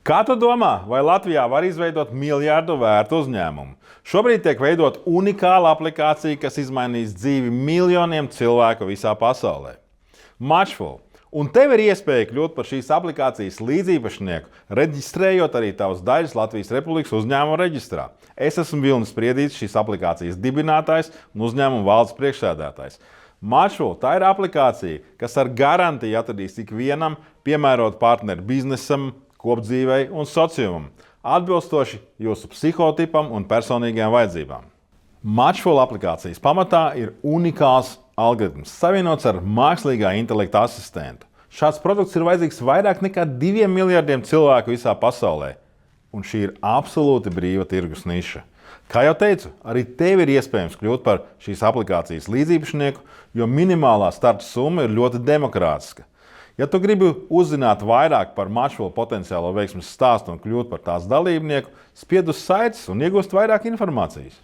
Kā tu domā, vai Latvijā var izveidot miljardu vērtu uzņēmumu? Šobrīd tiek veidot unikāla aplikācija, kas izmainīs dzīvi miljoniem cilvēku visā pasaulē. Matchful. Un tev ir iespēja kļūt par šīs aplikācijas līdziepašnieku, reģistrējot arī tavas daļas Latvijas Republikas uzņēmuma reģistrā. Es esmu Vilnis Spriedītis, šīs aplikācijas dibinātājs un uzņēmuma valdes priekšsēdētājs. Matchful tā ir aplikācija, kas ar garantiju atradīs ikvienam piemērotu partneri biznesam, kopdzīvei un sociumam, atbilstoši jūsu psihotipam un personīgajām vajadzībām. Matchful aplikācijas pamatā ir unikāls algoritms, savienots ar mākslīgā intelekta asistentu. Šāds produkts ir vajadzīgs vairāk nekā 2 miljardiem cilvēku visā pasaulē, un šī ir absolūti brīva tirgus niša. Kā jau teicu, arī tev ir iespējams kļūt par šīs aplikācijas līdziepašnieku, jo minimālā starta summa ir ļoti demokrātiska. Ja tu gribi uzzināt vairāk par Matchful potenciālo veiksmes stāstu un kļūt par tās dalībnieku, spied uz saites un iegūst vairāk informācijas.